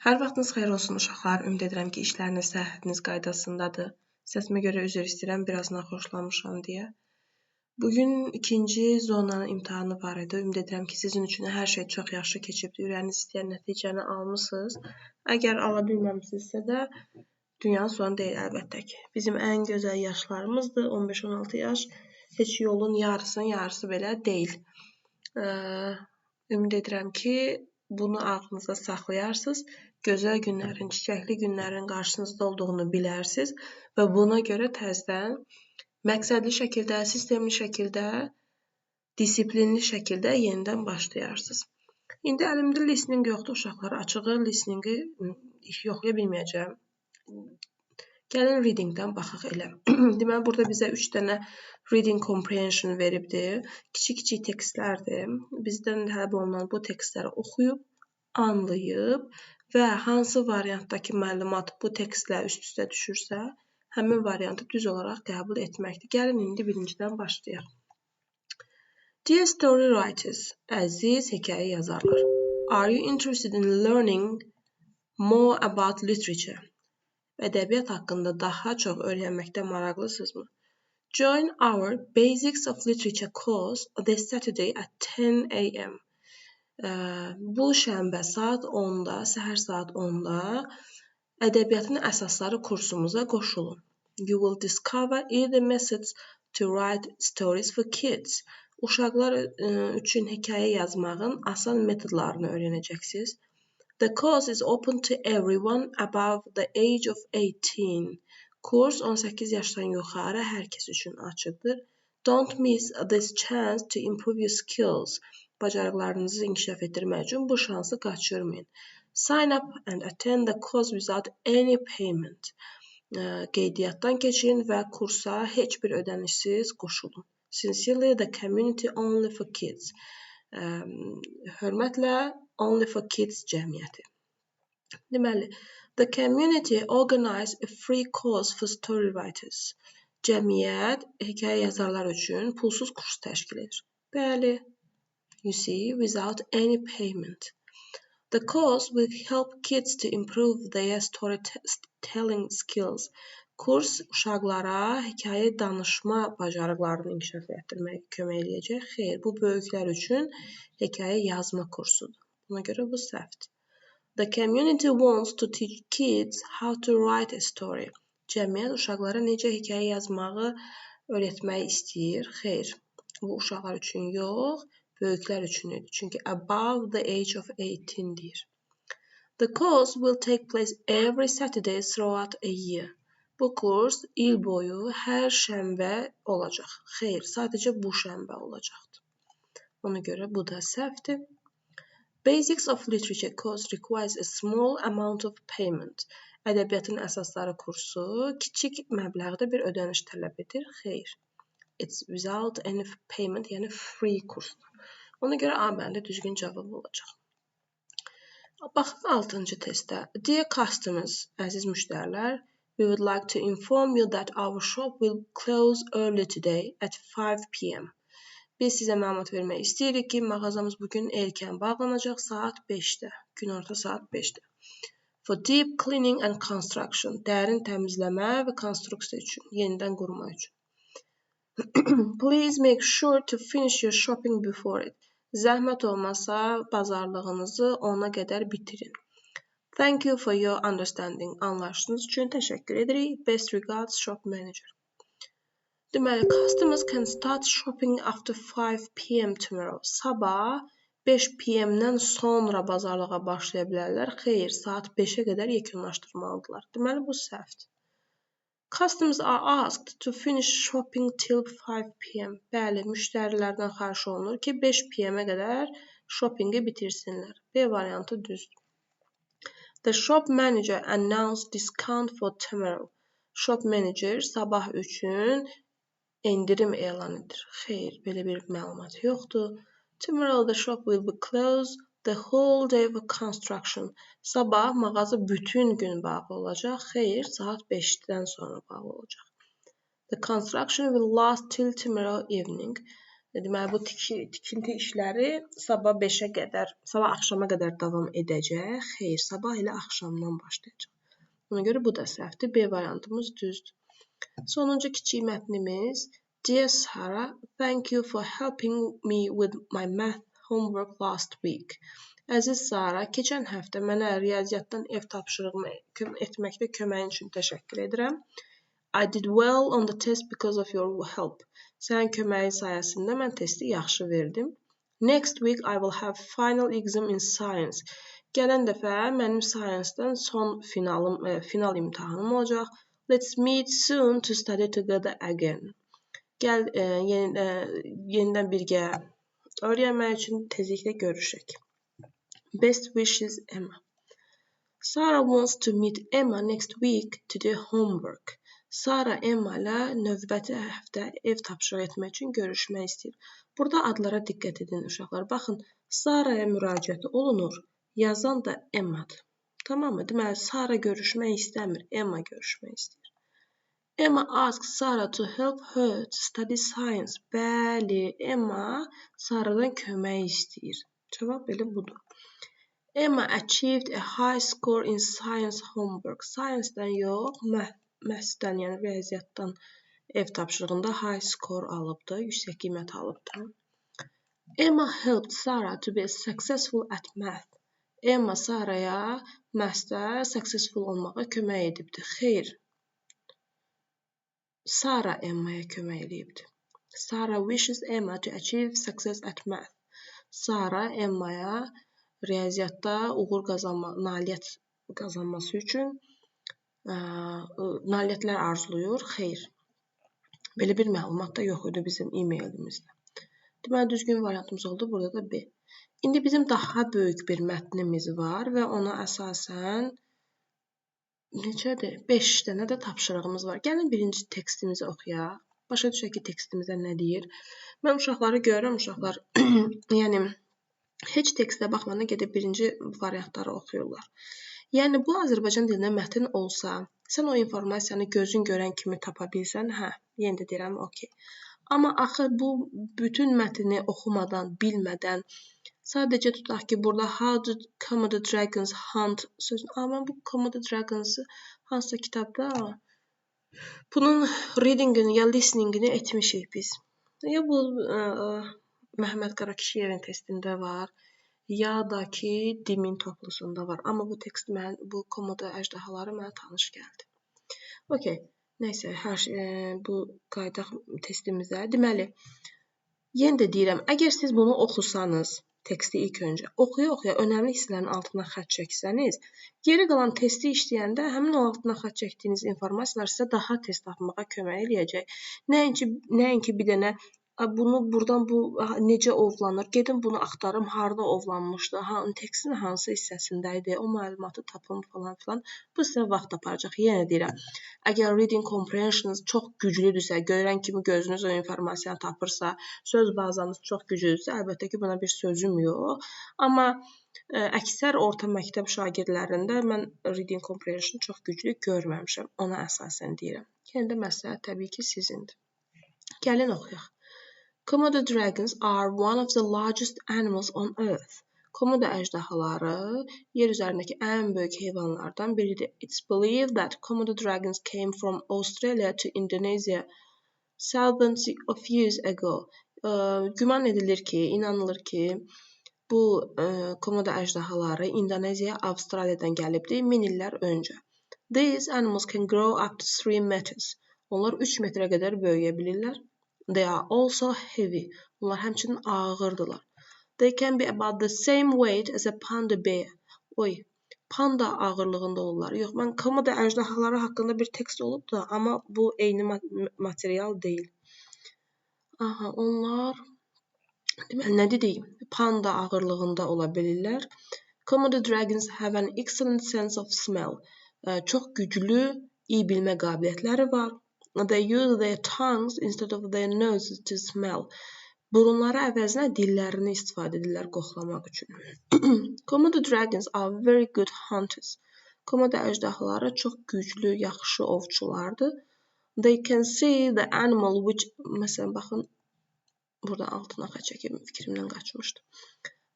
Hər vaxtınız xeyir olsun uşaqlar. Ümid edirəm ki, işləriniz, səhhətiniz qaydasındadır. Səsimə görə üzr istəyirəm, biraz naxoşlamışam deyə. Bugün ikinci zonanın imtahanı var idi. Ümid edirəm ki, sizin üçün hər şey çox yaxşı keçibdir. Ürəyiniz istəyən nəticəni almısınız. Əgər ala bilməmisinizsə də dünyanın sonu deyil əlbəttə ki. Bizim ən gözəl yaşlarımızdır, 15-16 yaş. Heç yolun yarısı belə deyil. Ümid edirəm ki, bunu ağlınızda saxlayarsınız. Gözəl günlərin, çiçəkli günlərin qarşınızda olduğunu bilərsiniz və buna görə təzədən məqsədli şəkildə, sistemli şəkildə, disiplinli şəkildə yenidən başlayarsınız. İndi əlimdə listening yoxdur uşaqlar. Açığı listeningi yoxlaya bilməyəcəm. Gəlin readingdən baxaq elə. Deməli, burada bizə 3 dənə reading comprehension veribdir. Kiçik-kiçik tekstlərdir. Bizdən tələb olunan bu tekstləri oxuyub, anlayıb və hansı variantdakı məlumat bu tekstlə üst-üstə düşürsə, həmin variantı düz olaraq qəbul etməkdir. Gəlin indi birincidən başlayaq. Dear story writers, əziz hekayə yazarlar. Are you interested in learning more about literature? Ədəbiyyat haqqında daha çox öyrənməkdə maraqlısınızmı? Join our Basics of Literature course this Saturday at 10 a.m. Bu şənbə saat 10-da, səhər saat 10-da ədəbiyyatın əsasları kursumuza qoşulun. You will discover easy methods to write stories for kids. Uşaqlar üçün hekayə yazmağın asan metodlarını öyrənəcəksiniz. The course is open to everyone above the age of 18. Kurs 18 yaşdan yuxarı hər kəs üçün açıqdır. Don't miss this chance to improve your skills. Bacarıqlarınızı inkişaf etdirmək üçün bu şansı qaçırmayın. Sign up and attend the course without any payment. Qeydiyyatdan keçin və kursa heç bir ödənişsiz qoşulun. Sincerely, the community only for kids. Hörmətlə, Only for Kids cəmiyyəti. Deməli, the community organized a free course for story writers. Cəmiyyət hekayə yazarlar üçün pulsuz kurs təşkil edir. Bəli, you see, without any payment. The course will help kids to improve their storytelling skills. Kurs uşaqlara hekayə danışma bacarıqlarını inkişaf etdirməyə kömək eləyəcək. Xeyr, bu böyüklər üçün hekayə yazma kursudur. Buna görə bu səhvdir. The community wants to teach kids how to write a story. Cəmiyyət uşaqlara necə hekayə yazmağı öyrətmək istəyir. Xeyr, bu uşaqlar üçün yox, böyüklər üçün idi. Çünki above the age of 18 deyir. The course will take place every Saturday throughout a year. Bu kurs il boyu hər şənbə olacaq. Xeyr, sadəcə bu şənbə olacaqdır. Ona görə bu da səhvdir. Basics of Literature course requires a small amount of payment. Ədəbiyyatın əsasları kursu kiçik məbləğdə bir ödəniş tələb edir. Xeyr. It's without any payment, yəni free kursdur. Ona görə A bəndə düzgün cavab olacaq. Baxın 6-cı testdə. Dear customers, əziz müştərilər, we would like to inform you that our shop will close early today at 5 p.m. Biz sizə məlumat vermək istəyirik ki, mağazamız bugün erkən bağlanacaq saat 5-də, günorta saat 5-də. For deep cleaning and construction, dərin təmizləmə və konstruksiya üçün, yenidən qurma üçün. Please make sure to finish your shopping before it. Zəhmət olmasa, bazarlığınızı ona qədər bitirin. Thank you for your understanding. Anlayışınız üçün təşəkkür edirik. Best regards, shop manager. Deməli, customers can start shopping after 5 p.m. tomorrow. Sabah 5 p.m.dən sonra bazarlığa başlaya bilərlər. Xeyr, saat 5-ə qədər yekunlaşdırmalıdırlar. Deməli, bu səhvdir. Customers are asked to finish shopping till 5 p.m. Bəli, müştərilərdən xahiş olunur ki, 5 p.m.ə qədər shoppingi bitirsinlər. B variantı düzdür. The shop manager announced discount for tomorrow. Shop manager sabah üçün endirim elan edir. Xeyr, belə bir məlumat yoxdur. Tomorrow the shop will be closed the whole day for construction. Sabah mağaza bütün gün bağlı olacaq. Xeyr, saat 5-dən sonra bağlı olacaq. The construction will last till tomorrow evening. Deməli, bu tikinti işləri sabah 5-ə qədər, sabah axşama qədər davam edəcək. Xeyr, sabah elə axşamdan başlayacaq. Ona görə bu da səhvdir. B variantımız düzdür. Sonuncu kiçik mətnimiz. Dear Sarah, thank you for helping me with my math homework last week. Əziz Sara, keçən həftə mənə riyaziyyatdan ev tapşırığımı etməkdə köməyin üçün təşəkkür edirəm. I did well on the test because of your help. Sənin köməyin sayəsində mən testi yaxşı verdim. Next week I will have final exam in science. Gələn dəfə mənim science-dan son final imtahanım olacaq. Let's meet soon to study together again. Gəl yenidən birgə öyrənmək üçün tezliklə görüşək. Best wishes, Emma. Sarah wants to meet Emma next week to do homework. Sara Emma ilə növbəti həftə ev tapşırıq etmək üçün görüşmək istəyir. Burada adlara diqqət edin uşaqlar. Baxın, Saraya müraciət olunur. Yazan da Emmadır. Tamammı? Deməli, Sara görüşmək istəmir, Emma görüşmək istəyir. Emma asks Sarah to help her to study science. Bəli, Emma Saradan kömək istəyir. Cavab belə budur. Emma achieved a high score in science homework. Science-dən yox, məhsdən, yəni riyaziyyatdan ev tapşırığında high score alıbdı, yüksək qiymət alıbdı. Emma helped Sarah to be successful at math. Emma Saraya məthsdə successful olmağa kömək edibdi. Xeyr. Sarah Emma'ya kömək edibdi. Sarah wishes Emma to achieve success at math. Sarah Emma'ya riyaziyyatda uğur nailiyyət qazanması üçün nailiyyətlər arzuluyur. Xeyr. Belə bir məlumat da yox idi bizim e-mailimizdə. Deməli, düzgün variantımız oldu. Burada da B. İndi bizim daha böyük bir mətnimiz var və ona əsasən neçədir? 5 dənə də tapşırığımız var. Gəlin birinci tekstimizi oxuyaq. Başa düşək ki, tekstimizdə nə deyir. Mən uşaqları görürəm, uşaqlar yəni heç tekstə baxmadan gedib birinci variantları oxuyurlar. Yəni, bu Azərbaycan dilində mətn olsa, sən o informasiyanı gözün görən kimi tapa bilsən, hə, yenə də deyirəm, okey. Amma axı bu bütün mətni oxumadan, bilmədən, sadəcə tutaq ki, burada How did Komodo Dragons hunt sözünü, amma bu Komodo Dragons hansısa kitabda bunun readingini ya listeningini etmişik biz. Ya bu Məhəmməd Qarakişiyevin testində var, ya da ki Dimin toplusunda var. Amma bu tekst bu komodo əjdahaları mənə tanış gəldi. Okey. Nəysə, bu qaydaq testimizə. Deməli, yenə də deyirəm, əgər siz bunu oxusanız, teksti ilk öncə oxuya-oxuya önəmli hissələrin altına xətt çəksəniz, geri qalan testi işləyəndə həmin o altına xətt çəkdiyiniz informasiyalar sizə daha tez tapmağa kömək eləyəcək. Nəinki bir dənə bunu buradan bu necə ovlanır? Gedim bunu axtarım, harda ovlanmışdı? Tekstin hansı hissəsində idi? O məlumatı tapım falan filan. Bu sizə vaxt aparacaq. Yenə deyirəm. Əgər reading comprehension'ınız çox güclüdürsə, görən kimi gözünüz o informasiyanı tapırsa, söz bazanız çox güclüdürsə, əlbəttə ki, buna bir sözüm yox. Amma əksər orta məktəb şagirdlərində mən reading comprehension çox güclü görməmişəm. Ona əsasən deyirəm. Yenə də məsləhət təbii ki, sizindir. Gəlin oxuyaq. Komodo dragons are one of the largest animals on earth. Komodo əjdahaları yer üzərindəki ən böyük heyvanlardan biridir. It's believed that Komodo dragons came from Australia to Indonesia thousands of years ago. Güman edilir ki, inanılır ki, bu komodo əjdahaları İndoneziyaya Avstraliyadan gəlibdi 1000 illər öncə. These animals can grow up to 3 meters. Onlar 3 metrə qədər böyüyə bilirlər. They are also heavy. Onlar həmçinin ağırdılar. They can be about the same weight as a panda bear. Panda ağırlığında olurlar. Yox, mən komodo əjdahaları haqqında bir tekst olub da, amma bu eyni material deyil. Onlar deməli, nə deyim? Panda ağırlığında ola bilirlər. Komodo dragons have an excellent sense of smell. Çox güclü iyi bilmə qabiliyyətləri var. They use their tongues instead of their noses to smell. Burunları əvəzinə dillərini istifadə edirlər qoxlamaq üçün. Komodo dragons are very good hunters. Komodo əjdahaları çox güclü, yaxşı ovçulardır. They can see the animal which, məsələn, baxın, Burada altına çəkib fikrimdən qaçmışdı.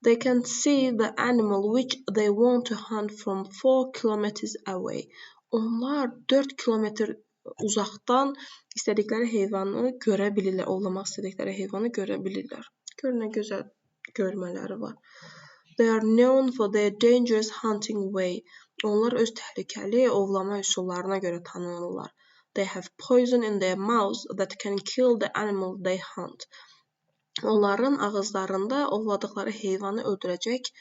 They can see the animal which they want to hunt from 4 kilometers away. Onlar 4 kilometr uzaqdan istədikləri heyvanı görə bilirlər, ovlamaq istədikləri heyvanı görə bilirlər. Görün nə gözəl görmələri var. They are known for their dangerous hunting way. Onlar öz təhlükəli ovlama üsullarına görə tanınırlar. They have poison in their mouths that can kill the animal they hunt. Onların ağızlarında ovladıkları heyvanı öldürəcək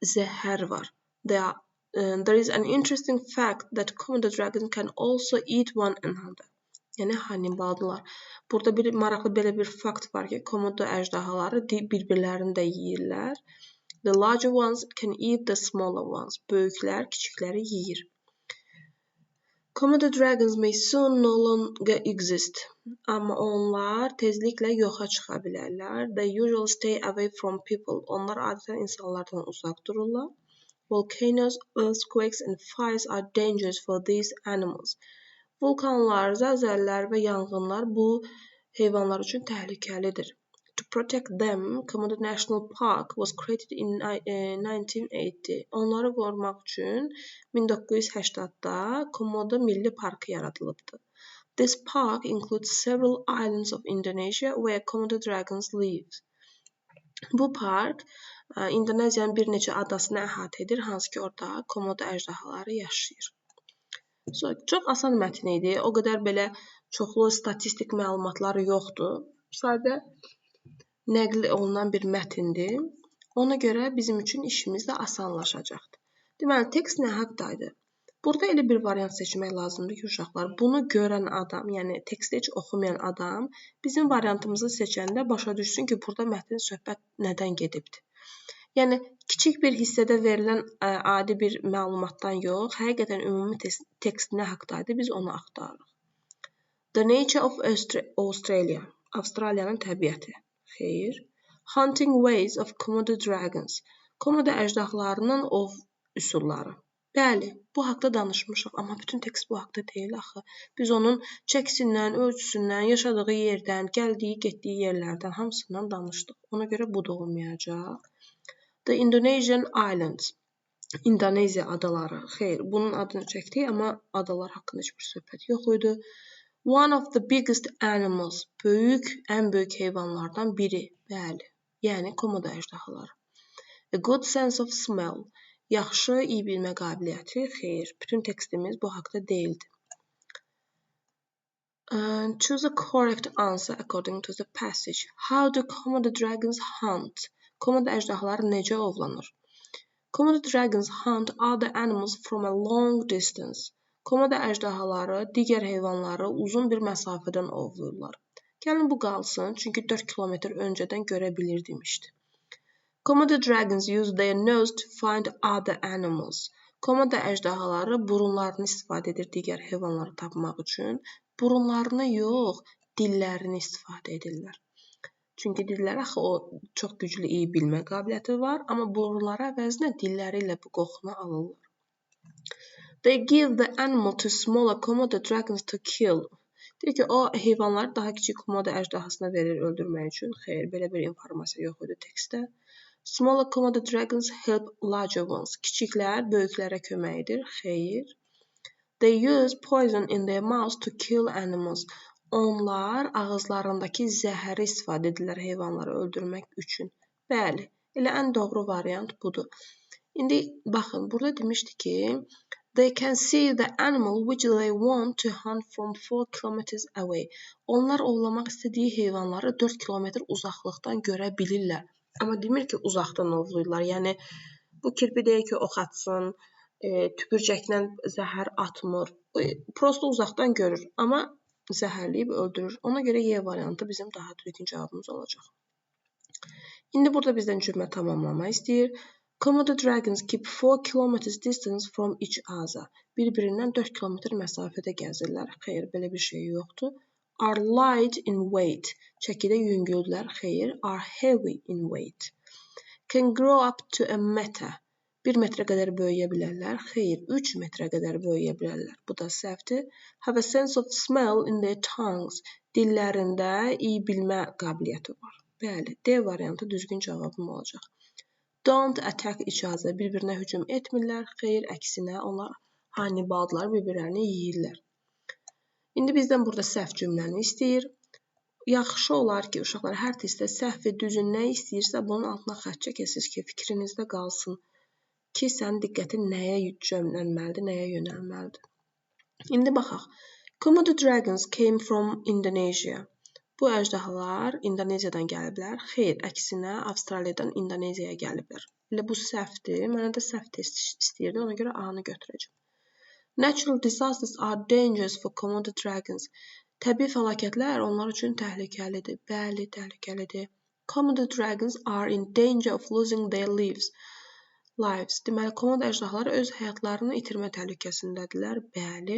zəhər var. There is an interesting fact that Komodo dragons can also eat one another. Yəni Hannibaldılar. Burada bir maraqlı belə bir fakt var ki, Komodo əjdahaları bir-birlərini də yeyirlər. The larger ones can eat the smaller ones. Böyüklər kiçikləri yeyir. Komodo dragons may soon no longer exist. Amma onlar tezliklə yoxa çıxa bilərlər. They usually stay away from people. Onlar adətən insanlardan uzaq dururlar. Volcanoes, earthquakes and fires are dangerous for these animals. Vulkanlar, zəlzələlər və yanğınlar bu heyvanlar üçün təhlükəlidir. To protect them, Komodo National Park was created in 1980. Onları qorumaq üçün 1980-da Komodo Milli Parkı yaradılıbdı. This park includes several islands of Indonesia where Komodo dragons live. Bu park İndoneziyanın bir neçə adasını əhatə edir, hansı ki orada Komodo əjdahaları yaşayır. Çox asan mətn idi. O qədər belə çoxlu statistik məlumatları yoxdur. Sadə nəql olunan bir mətndir. Ona görə bizim üçün işimiz də asanlaşacaqdır. Deməli, tekst nə haqqdaydı? Burada elə bir variant seçmək lazımdır ki, uşaqlar, bunu görən adam, yəni teksti heç oxumayan adam bizim variantımızı seçəndə başa düşsün ki, burada mətn söhbət nədən gedibdir. Yəni, kiçik bir hissədə verilən adi bir məlumatdan yox, həqiqətən ümumi tekst nə haqqdaydı, biz onu axtarırıq. The nature of Australia. Avstraliyanın təbiəti. Xeyr. Hunting ways of Komodo dragons. Komodo əjdahalarının ov üsulları. Bəli, bu haqda danışmışıq, amma bütün tekst bu haqda deyil axı. Biz onun çəkisindən, ölçüsündən, yaşadığı yerdən, gəldiyi, getdiyi yerlərdən hamısından danışdıq. Ona görə bu da olmayacaq. The Indonesian Islands. İndoneziya adaları. Xeyr, bunun adını çəkdik, amma adalar haqqında heç bir söhbət yox idi. One of the biggest animals. Ən böyük heyvanlardan biri. Bəli, yəni Komodo əjdahaları. A good sense of smell. Yaxşı, iyi bilmə qabiliyyəti. Xeyr, bütün tekstimiz bu haqda deyildi. Choose a correct answer according to the passage. How do Komodo dragons hunt? Komodo əjdahaları necə ovlanır? Komodo dragons hunt other animals from a long distance. Komodo əjdahaları digər heyvanları uzun bir məsafədən ovlayırlar. Gəlin bu qalsın, çünki 4 kilometr öncədən görə bilir demişdi. Komodo dragons use their nose to find other animals. Komodo əjdahaları burunlarını istifadə edir digər heyvanları tapmaq üçün. Burunlarını yox, dillərini istifadə edirlər. Çünki dilləri axı o çox güclü iyi bilmə qabiliyyəti var, amma burunları əvəzinə dilləri ilə bu qoxunu alırlar. They give the animal to smaller Komodo dragons to kill. Deyir ki, o heyvanları daha kiçik Komodo əjdahasına verir öldürmək üçün. Xeyr, belə bir informasiya yox idi tekstdə. Smaller Komodo dragons help larger ones. Kiçiklər böyüklərə kömək edir. Xeyr. They use poison in their mouths to kill animals. Onlar ağızlarındakı zəhəri istifadə edirlər heyvanları öldürmək üçün. Bəli, elə ən doğru variant budur. İndi baxın, burada demişdi ki, they can see the animal which they want to hunt from 4 kilometers away. Onlar ovlamaq istədiyi heyvanları 4 kilometr uzaqlıqdan görə bilirlər. Amma demir ki, uzaqdan ovlayırlar. Yəni, bu kirpi deyir ki, ox atsın, tüpürcəklə zəhər atmır. Prosto uzaqdan görür, amma zəhərləyib öldürür. Ona görə Y variantı bizim daha düzgün cavabımız olacaq. İndi burada bizdən cümlə tamamlamaq istəyir. Komodo dragons keep 4 kilometers distance from each other. Bir-birindən 4 kilometr məsafədə gəzirlər. Xeyr, belə bir şey yoxdur. Are light in weight. Çəkidə yüngüldülər. Xeyr, are heavy in weight. Can grow up to a meter. 1 metrə qədər böyüyə bilərlər. Xeyr, 3 metrə qədər böyüyə bilərlər. Bu da səhvdir. Have a sense of smell in their tongues. Dillərində iyi bilmə qabiliyyəti var. Bəli, D variantı düzgün cavabım olacaq. Don't attack each other. Bir-birinə hücum etmirlər. Xeyr, əksinə onlar Hannibaldılar, bir-birlərini yeyirlər. İndi bizdən burada səhv cümləni istəyir. Yaxşı olar ki, uşaqlar hər testdə səhv və düzün nə istəyirsə, bunun altına xətt çəkəsiniz ki, fikrinizdə qalsın ki, sənin diqqətin nəyə yönəlməlidir, nəyə yönəlməlidir. İndi baxaq. Komodo dragons came from Indonesia. Bu əjdahalar İndoneziyadan gəliblər. Xeyr, əksinə Avstraliyadan İndoneziyaya gəliblər. Elə bu səhvdir. Mənə də səhv test istəyirdi, ona görə A-nı götürəcəm. Natural disasters are dangerous for Komodo dragons. Təbii fəlakətlər onlar üçün təhlükəlidir. Bəli, təhlükəlidir. Komodo dragons are in danger of losing their lives. Deməli, komodo əjdahaları öz həyatlarını itirmə təhlükəsindədirlər. Bəli.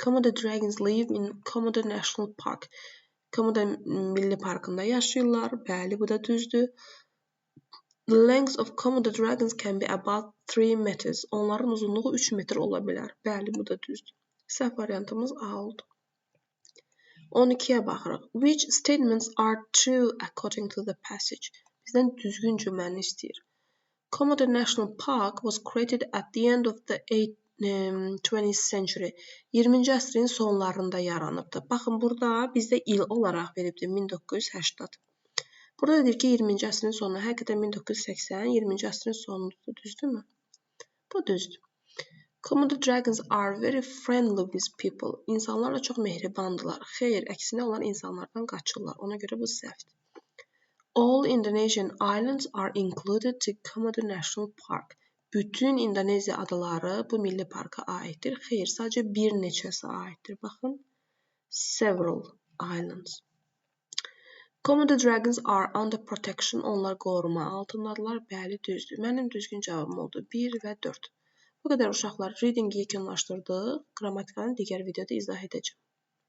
Komodo dragons live in Komodo National Park. Komodo Milli Parkında yaşayırlar. Bəli, bu da düzdür. The length of Komodo dragons can be about 3 meters. Onların uzunluğu 3 metr ola bilər. Bəli, bu da düzdür. Səhv variantımız A oldu. 12-yə baxırıq. Which statements are true according to the passage? Bizdən düzgün cümləni istəyir. Komodo National Park was created at the end of the 20th century. 20-ci əsrin sonlarında yaranıbdır. Baxın, burada bizdə il olaraq veribdir 1980. Burada deyir ki, 20-ci əsrin sonuna, həqiqətən 1980, 20-ci əsrin sonudur, düzdürmü? Bu düzdür. Komodo dragons are very friendly with people. İnsanlarla çox mehribandılar. Xeyr, əksinə onlar insanlardan qaçırlar. Ona görə bu səhvdir. All Indonesian islands are included to Komodo National Park. Bütün İndoneziya adaları bu milli parka aiddir. Xeyr, sadəcə bir neçəsi aiddir. Baxın, several islands. Komodo dragons are under protection. Onlar qoruma altındadılar. Bəli, düzdür. Mənim düzgün cavabım oldu 1 və 4. Bu qədər uşaqlar, readingi yekunlaşdırdıq. Qrammatikanı digər videoda izah edəcəm.